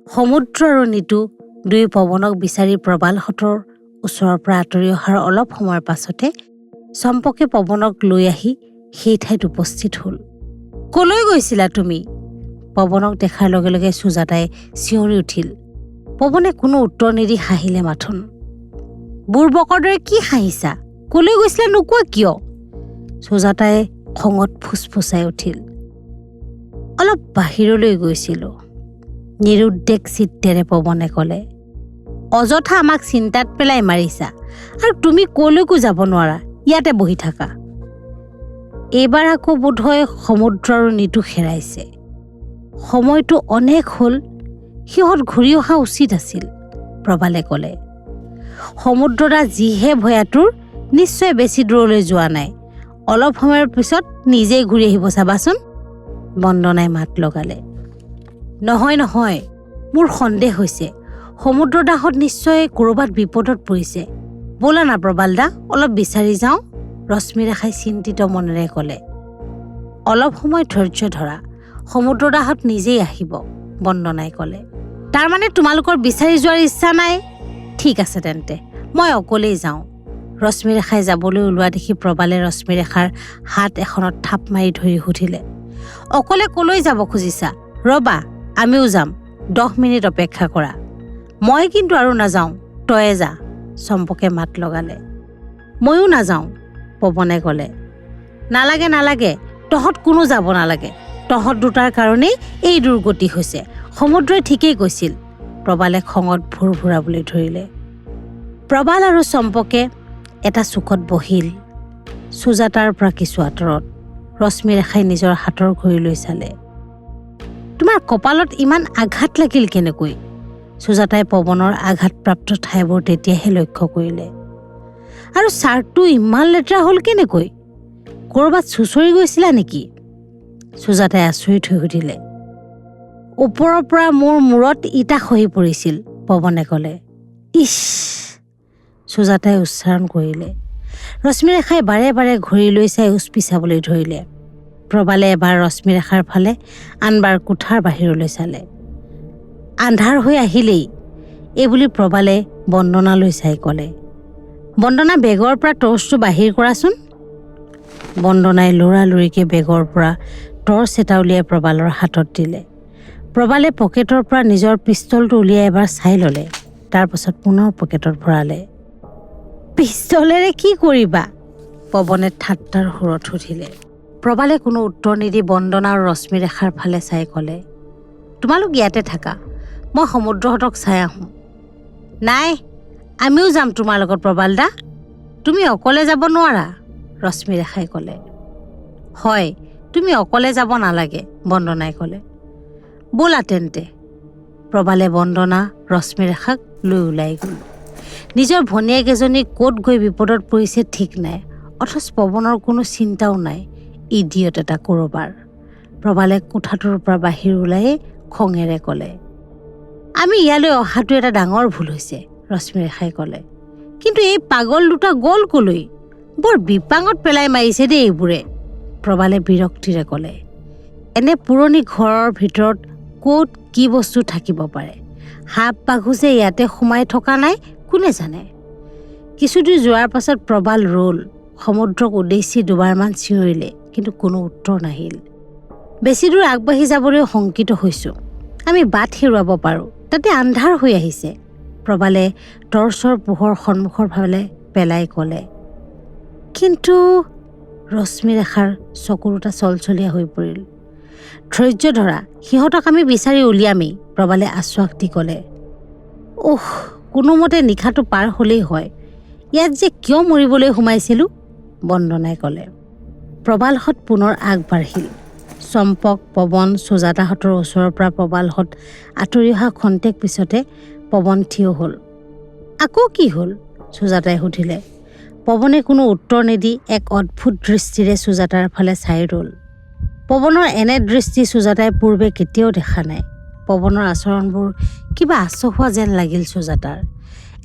সমুদ্ৰ আৰু নিতু দুই পৱনক বিচাৰি প্ৰবালহঁতৰ ওচৰৰ পৰা আঁতৰি অহাৰ অলপ সময়ৰ পাছতে চম্পকে পৱনক লৈ আহি সেই ঠাইত উপস্থিত হ'ল। কলৈ গৈছিলা তুমি? পৱনক দেখাৰ লগে লগে সুজাতাই চিঞৰি উঠিল। পৱনে কোনো উত্তৰ নিদি হাঁহিলে মাথোন। বুৰ্বকৰ দৰে কি হাঁহিছা? কলৈ গৈছিলা নোকোৱা কিয়? সুজাতাই খঙত ফুচফুচাই উঠিল। অলপ বাহিৰলৈ গৈছিলোঁ, নিৰুদ্বেগ চিত্তেৰে পৱনে ক'লে। অযথা আমাক চিন্তাত পেলাই মাৰিছা আৰু তুমি কলৈকো যাব নোৱাৰা, ইয়াতে বহি থাকা। এইবাৰ আকৌ বোধহয় সমুদ্ৰ আৰু নিতু হেৰাইছে। সময়টো অনেক হ'ল, সিহঁত ঘূৰি অহা উচিত আছিল, প্ৰবালে ক'লে। সমুদ্ৰদা যিহে ভয়াতুৰ, নিশ্চয় বেছি দূৰলৈ যোৱা নাই। অলপ সময়ৰ পিছত নিজেই ঘূৰি আহিব চাবাচোন, বন্দনাই মাত লগালে। নহয় নহয়, মোৰ সন্দেহ হৈছে, সমুদ্ৰদাহঁত নিশ্চয় ক'ৰবাত বিপদত পৰিছে। ব'লা না প্ৰবালদা, অলপ বিচাৰি যাওঁ, ৰশ্মিৰেখাই চিন্তিত মনেৰে ক'লে। অলপ সময় ধৈৰ্য ধৰা, সমুদ্ৰদাহঁত নিজেই আহিব, বন্দনাই ক'লে। তাৰমানে তোমালোকৰ বিচাৰি যোৱাৰ ইচ্ছা নাই? ঠিক আছে তেন্তে, মই অকলেই যাওঁ। ৰশ্মিৰেখাই যাবলৈ ওলোৱা দেখি প্ৰবালে ৰশ্মিৰেখাৰ হাত এখনত থাপ মাৰি ধৰি সুধিলে। অকলে কলৈ যাব খুজিছা? ৰ'বা, আমিও যাম, 10 মিনিট অপেক্ষা কৰা। মই কিন্তু আৰু নাযাওঁ, তয়ে যা, চম্পকে মাত লগালে। ময়ো নাযাওঁ, পৱনে ক'লে। নালাগে নালাগে, তহঁত কোনো যাব নালাগে। তহঁত দুটাৰ কাৰণেই এই দুৰ্গতি হৈছে, সমুদ্ৰই ঠিকেই কৈছিল, প্ৰবালে খঙত ভুৰ ভুৰাবলৈ ধৰিলে। প্ৰবাল আৰু চম্পকে এটা চুকত বহিল। সুজাতাৰ পৰা কিছু আঁতৰত ৰশ্মিৰেখাই নিজৰ হাতৰ ঘড়ীলৈ চালে। তোমাৰ কপালত ইমান আঘাত লাগিল কেনেকৈ? সুজাতাই পৱনৰ আঘাতপ্ৰাপ্ত ঠাইবোৰ তেতিয়াহে লক্ষ্য কৰিলে। আৰু ছাৰ্টটো ইমান লেতেৰা হ'ল কেনেকৈ? ক'ৰবাত চুঁচৰি গৈছিলা নেকি? সুজাতাই আচৰিত হৈ সুধিলে। ওপৰৰ পৰা মোৰ মূৰত ইটা খহি পৰিছিল, পৱনে ক'লে। ইছ, সুজাতাই উচ্চাৰণ কৰিলে। ৰশ্মিৰেখাই বাৰে বাৰে ঘড়ীলৈ চাই উচ পিচাবলৈ ধৰিলে। প্ৰবালে এবাৰ ৰশ্মিৰেখাৰ ফালে, আনবাৰ কোঠাৰ বাহিৰলৈ চালে। আন্ধাৰ হৈ আহিলেই, এইবুলি প্ৰবালে বন্দনালৈ চাই ক'লে। বন্দনা, বেগৰ পৰা টৰ্চটো বাহিৰ কৰাচোন। বন্দনাই লৰালৰিকৈ বেগৰ পৰা টৰ্চ এটা উলিয়াই প্ৰবালৰ হাতত দিলে। প্ৰবালে পকেটৰ পৰা নিজৰ পিষ্টলটো উলিয়াই এবাৰ চাই ল'লে, তাৰপাছত পুনৰ পকেটত ভৰালে। পিষ্টলেৰে কি কৰিবা? পৱনে ঠাট্টাৰ সুৰত সুধিলে। প্ৰবালে কোনো উত্তৰ নিদি বন্দনা আৰু ৰশ্মিৰেখাৰ ফালে চাই ক'লে। তোমালোক ইয়াতে থাকা, মই সমুদ্ৰহঁতক চাই আহোঁ। নাই, আমিও যাম তোমাৰ লগত প্ৰবালদা, তুমি অকলে যাব নোৱাৰা, ৰশ্মিৰেখাই ক'লে। হয়, তুমি অকলে যাব নালাগে, বন্দনাই ক'লে। ব'লা তেন্তে, প্ৰবালে বন্দনা ৰশ্মিৰেখাক লৈ ওলাই গ'ল। নিজৰ ভনীয়েক এজনী ক'ত গৈ বিপদত পৰিছে ঠিক নাই, অথচ পৱনৰ কোনো চিন্তাও নাই, ইডিয়ট এটা ক'ৰবাৰ। প্ৰবালে কোঠাটোৰ পৰা বাহিৰ ওলাই খঙেৰে ক'লে। আমি ইয়ালৈ অহাটো এটা ডাঙৰ ভুল হৈছে, ৰশ্মিৰেখাই ক'লে। কিন্তু এই পাগল দুটা গ'ল কলৈ? বৰ বিপাঙত পেলাই মাৰিছে দেই এইবোৰে, প্ৰবালে বিৰক্তিৰে ক'লে। এনে পুৰণি ঘৰৰ ভিতৰত ক'ত কি বস্তু থাকিব পাৰে? সাপ বাঘু যে ইয়াতে সোমাই থকা নাই, কোনে জানে? কিছুদূৰ যোৱাৰ পাছত প্ৰবাল ৰ'ল, সমুদ্ৰক উদ্দেশ্যি দুবাৰমান চিঞৰিলে, কিন্তু কোনো উত্তৰ নাহিল। বেছি দূৰ আগবাঢ়ি যাবলৈ শংকিত হৈছোঁ, আমি বাট হেৰুৱাব পাৰোঁ, তাতে আন্ধাৰ হৈ আহিছে, প্ৰবালে টৰ্চৰ পোহৰ সন্মুখৰ ফালে পেলাই ক'লে। কিন্তু ৰশ্মিৰেখাৰ চকু দুটা চলচলীয়া হৈ পৰিল। ধৈৰ্য ধৰা, সিহঁতক আমি বিচাৰি উলিয়ামেই, প্ৰবালে আশ্বাস দি ক'লে। কোনোমতে নিশাটো পাৰ হ'লেই হয়, ইয়াত যে কিয় মৰিবলৈ সোমাইছিলোঁ, বন্দনাই ক'লে। প্ৰবালহঁত পুনৰ আগবাঢ়িল। চম্পক, পৱন, সুজাতাহঁতৰ ওচৰৰ পৰা প্ৰবালহঁত আঁতৰি অহা খন্তেক পিছতে পৱন থিয় হ'ল। আকৌ কি হ'ল, সুজাতাই সুধিলে। পৱনে কোনো উত্তৰ নিদি এক অদ্ভুত দৃষ্টিৰে সুজাতাৰ ফালে চাই ৰ'ল। পৱনৰ এনে দৃষ্টি সুজাতাই পূৰ্বে কেতিয়াও দেখা নাই। পৱনৰ আচৰণবোৰ কিবা আচহুৱা যেন লাগিল সুজাতাৰ।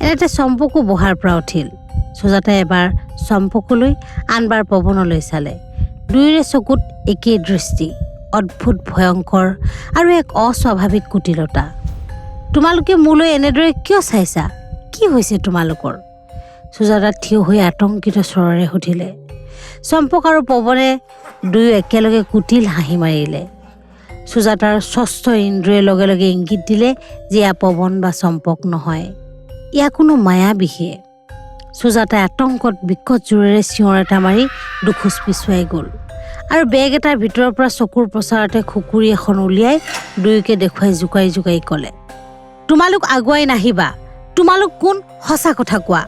এনেতে চম্পকো বহাৰ পৰা উঠিল। সুজাতাই এবাৰ চম্পকলৈ, আনবাৰ পৱনলৈ চালে। দুয়োৰে চকুত একেই দৃষ্টি, অদ্ভুত ভয়ংকৰ আৰু এক অস্বাভাৱিক কুটিলতা। তোমালোকে মোলৈ এনেদৰে কিয় চাইছা? কি হৈছে তোমালোকৰ? সুজাতা থিয় হৈ আতংকিত স্বৰেৰে সুধিলে। চম্পক আৰু পৱনে দুয়ো একেলগে কুটিল হাঁহি মাৰিলে। সুজাতাৰ ষষ্ঠ ইন্দ্ৰিয়ে লগে লগে ইংগিত দিলে যে এয়া পৱন বা চম্পক নহয়, এয়া কোনো মায়াবিহে। সুজাতাই আতংকত বিকট জোৰেৰে চিঞৰ এটা মাৰি দুখোজ পিছুৱাই গ'ল আৰু বেগ এটাৰ ভিতৰৰ পৰা চকুৰ প্ৰচাৰতে খুকুৰি এখন উলিয়াই দুয়োকে দেখুৱাই জোকাৰি জোকাৰি ক'লে, তোমালোক আগুৱাই নাহিবা, তোমালোক কোন? সঁচা কথা কোৱা।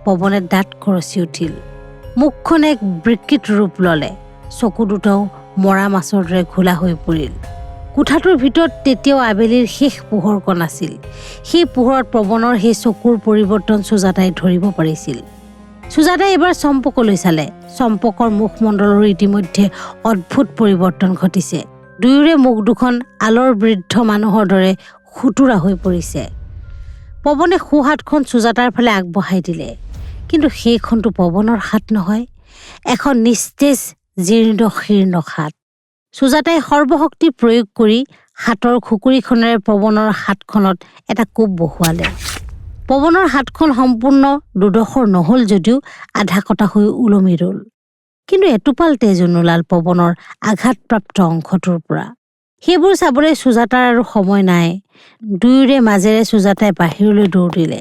পৱনে দাঁত খৰচি উঠিল। মুখখন এক বিকৃত ৰূপ ল'লে। চকু দুটাও মৰা মাছৰ দৰে ঘোলা হৈ পৰিল। কোঠাটোৰ ভিতৰত তেতিয়াও আবেলিৰ শেষ পোহৰকণ আছিল। সেই পোহৰত পৱনৰ সেই চকুৰ পৰিৱৰ্তন সুজাতাই ধৰিব পাৰিছিল। সুজাতাই এবাৰ চম্পকলৈ চালে। চম্পকৰ মুখমণ্ডলৰ ইতিমধ্যে অদ্ভুত পৰিৱৰ্তন ঘটিছে। দুয়োৰে মুখ দুখন আলৰ বৃদ্ধ মানুহৰ দৰে সুতুৰা হৈ পৰিছে। পৱনে সোঁহাতখন সুজাতাৰ ফালে আগবঢ়াই দিলে, কিন্তু সেইখনটো পৱনৰ হাত নহয়, এখন নিস্তেজ জীৰ্ণ শীৰ্ণ হাত। সুজাতাই সৰ্বশক্তি প্ৰয়োগ কৰি হাতৰ খুকুৰিখনেৰে পৱনৰ হাতখনত এটা কোব বহুৱালে। পৱনৰ হাতখন সম্পূৰ্ণ দুডোখৰ নহ'ল যদিও আধা কটা হৈ ওলমি ৰ'ল, কিন্তু এটোপাল তেজো নোলাল পৱনৰ আঘাতপ্ৰাপ্ত অংশটোৰ পৰা। সেইবোৰ চাবলৈ সুজাতাৰ আৰু সময় নাই। দুয়োৰে মাজেৰে সুজাতাই বাহিৰলৈ দৌৰিলে।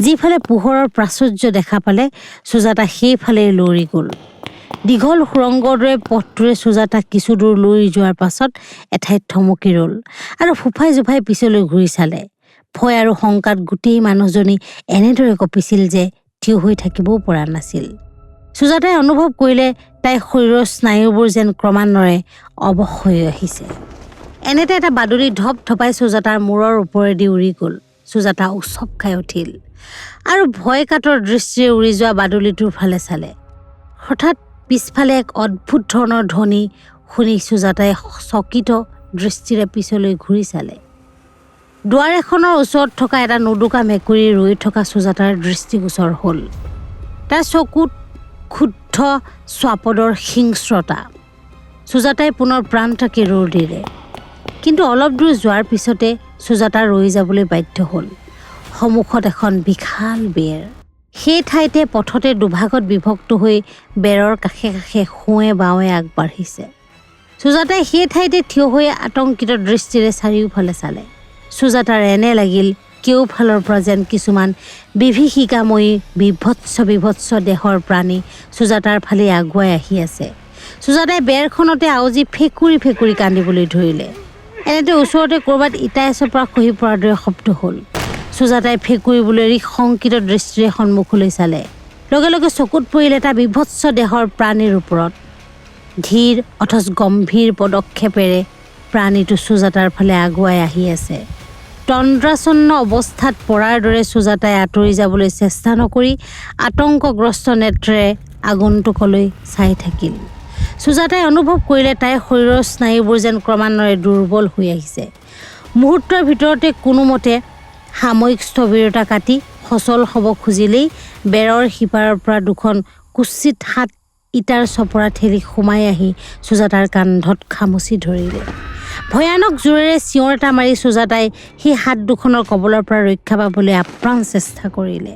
যিফালে পোহৰৰ প্ৰাচুৰ্য দেখা পালে সুজাতা সেইফালেই লৰি গ'ল। দীঘল সুৰংগৰ দৰে পথটোৰে সুজাতাক কিছু দূৰ লৈ যোৱাৰ পাছত এঠাইত থমকি ৰ'ল আৰু ফুফাই জোফাই পিছলৈ ঘূৰি চালে। ভয় আৰু শংকাত গোটেই মানুহজনী এনেদৰে কঁপিছিল যে থিয় হৈ থাকিবও পৰা নাছিল। সুজাতাই অনুভৱ কৰিলে তাইৰ শৰীৰৰ স্নায়ুবোৰ যেন ক্ৰমান্বয়ে অৱশ হৈ আহিছে। এনেতে এটা বাদুলি ধপ ধপাই সুজাতাৰ মূৰৰ ওপৰেদি উৰি গ'ল। সুজাতা উচপ খাই উঠিল আৰু ভয় কাতৰ দৃষ্টিৰে উৰি যোৱা বাদুলিটোৰ ফালে চালে। হঠাৎ পিছফালে এক অদ্ভুত ধৰণৰ ধ্বনি শুনি সুজাতাই চকিত দৃষ্টিৰে পিছলৈ ঘূৰি চালে। দুৱাৰ এখনৰ ওচৰত থকা এটা নুদুকা মেকুৰী ৰৈ থকা সুজাতাৰ দৃষ্টিগোচৰ হ'ল। তাৰ চকুত ক্ষুদ্ধ স্বাপদৰ হিংস্ৰতা। সুজাতাই পুনৰ প্ৰাণ থাকি ৰৈ দিলে, কিন্তু অলপ দূৰ যোৱাৰ পিছতে সুজাতা ৰৈ যাবলৈ বাধ্য হ'ল। সন্মুখত এখন বিশাল বেৰ। সেই ঠাইতে পথতে দুভাগত বিভক্ত হৈ বেৰৰ কাষে কাষে সোঁৱে বাওঁৱে আগবাঢ়িছে। সুজাতাই সেই ঠাইতে থিয় হৈ আতংকিত দৃষ্টিৰে চাৰিওফালে চালে। সুজাতাৰ এনে লাগিল কেওফালৰ পৰা যেন কিছুমান বিভীষিকাময়ী বিভৎস দেহৰ প্ৰাণী সুজাতাৰ ফালে আগুৱাই আহি আছে। সুজাতাই বেৰখনতে আউজি ফেকুৰি ফেকুৰি কান্দিবলৈ ধৰিলে। এনেতে ওচৰতে ক'ৰবাত ইটা এচপৰা খহি পৰাৰ দৰে শব্দ হ'ল। সুজাতাই ফেকুৰিবলৈ এৰি শংকিত দৃষ্টিৰে সন্মুখলৈ চালে। লগে লগে চকুত পৰিল এটা বিভৎস দেহৰ প্ৰাণীৰ ওপৰত। ধীৰ অথচ গম্ভীৰ পদক্ষেপেৰে প্ৰাণীটো সুজাতাৰ ফালে আগুৱাই আহি আছে। তন্দ্ৰাচ্ছন্ন অৱস্থাত পৰাৰ দৰে সুজাতাই আঁতৰি যাবলৈ চেষ্টা নকৰি আতংকগ্ৰস্ত নেত্ৰেৰে আগন্তুকলৈ চাই থাকিল। সুজাতাই অনুভৱ কৰিলে তাইৰ শৰীৰৰ স্নায়ুবোৰ যেন ক্ৰমান্বয়ে দুৰ্বল হৈ আহিছে। মুহূৰ্তৰ ভিতৰতে কোনোমতে সাময়িক স্থবিৰতা কাটি সচল হ'ব খুজিলেই বেৰৰ সিপাৰৰ পৰা দুখন কুৎসিত হাত ইটাৰ চপৰা ঠেলি সোমাই আহি সুজাতাৰ কান্ধত খামুচি ধৰিলে। ভয়ানক জোৰেৰে চিঞৰ এটা মাৰি সুজাতাই সেই হাত দুখনৰ কবলৰ পৰা ৰক্ষা পাবলৈ আপ্ৰাণ চেষ্টা কৰিলে,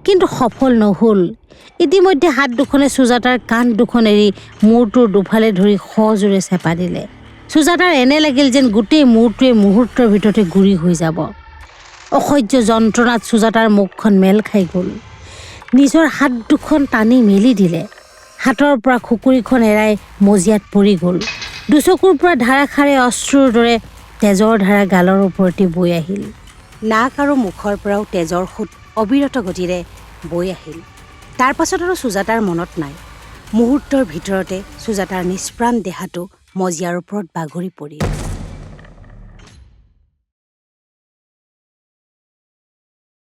কিন্তু সফল নহ'ল। ইতিমধ্যে হাত দুখনে সুজাতাৰ কান্ধ দুখন এৰি মূৰটোৰ দুফালে ধৰি সজোৰে চেপা দিলে। সুজাতাৰ এনে লাগিল যেন গোটেই মূৰটোৱে মুহূৰ্তৰ ভিতৰতে গুৰি হৈ যাব। অসহ্য যন্ত্ৰণাত সুজাতাৰ মুখখন মেল খাই গ'ল। নিজৰ হাত দুখন টানি মেলি দিলে। হাতৰ পৰা খুকুৰিখন এৰাই মজিয়াত পৰি গ'ল। দুচকুৰ পৰা ধাৰাসাৰে অশ্ৰুৰ দৰে তেজৰ ধাৰা গালৰ ওপৰতে বৈ আহিল। নাক আৰু মুখৰ পৰাও তেজৰ সোঁত অবিৰত গতিৰে বৈ আহিল। তাৰ পাছত আৰু সুজাতাৰ মনত নাই। মুহূৰ্তৰ ভিতৰতে সুজাতাৰ নিষ্প্ৰাণ দেহাটো মজিয়াৰ ওপৰত বাগৰি পৰিল।